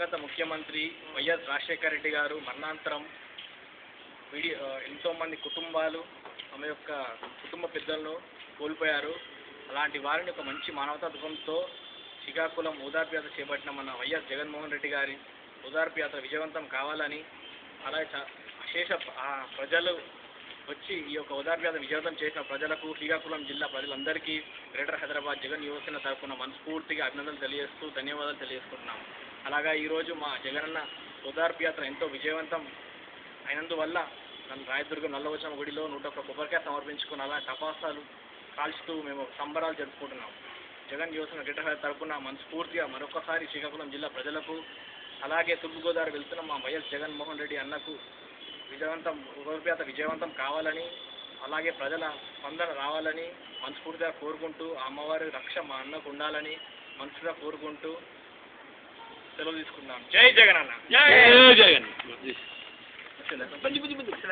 దివంగత ముఖ్యమంత్రి వైఎస్ రాజశేఖర రెడ్డి గారు మరణాంతరం ఎంతోమంది కుటుంబాలు తమ యొక్క కుటుంబ పెద్దలను కోల్పోయారు. అలాంటి వారిని ఒక మంచి మానవతాత్వంతో శ్రీకాకుళం ఓదార్పు యాత్ర చేపట్టిన మన వైఎస్ జగన్మోహన్ రెడ్డి గారి ఓదార్పు యాత్ర విజయవంతం కావాలని, అలాగే అశేష ప్రజలు వచ్చి ఈ యొక్క ఓదార్పు యాత్ర విజయవంతం చేసిన ప్రజలకు, శ్రీకాకుళం జిల్లా ప్రజలందరికీ గ్రేటర్ హైదరాబాద్ జగన్ యువసేన తరఫున మనస్ఫూర్తిగా అభినందనలు తెలియజేస్తూ ధన్యవాదాలు తెలియజేసుకుంటున్నాం. అలాగా ఈరోజు మా జగనన్న ఓదార్పు యాత్ర ఎంతో విజయవంతం అయినందువల్ల రాయదుర్గం నల్లవచమ్మ గుడిలో 101 కొబ్బరికాయ సమర్పించుకుని అలా టపాసాలు కాల్చుతూ మేము సంబరాలు జరుపుకుంటున్నాం. జగన్ యువసేన గ్రేటర్ హైదరాబాద్ తరఫున మనస్ఫూర్తిగా మరొకసారి శ్రీకాకుళం జిల్లా ప్రజలకు, అలాగే తూర్పుగోదావరి వెళ్తున్న మా వైఎస్ జగన్మోహన్ రెడ్డి అన్నకు ఓదార్పు యాత్ర విజయవంతం కావాలని, అలాగే ప్రజల స్పందన రావాలని మనస్ఫూర్తిగా కోరుకుంటూ, అమ్మవారి రక్ష మా అన్నకు ఉండాలని మనస్ఫూర్తిగా కోరుకుంటూ సెలవు తీసుకున్నాం. జై జగన్ అన్న. జై జగన్. వచ్చిందా?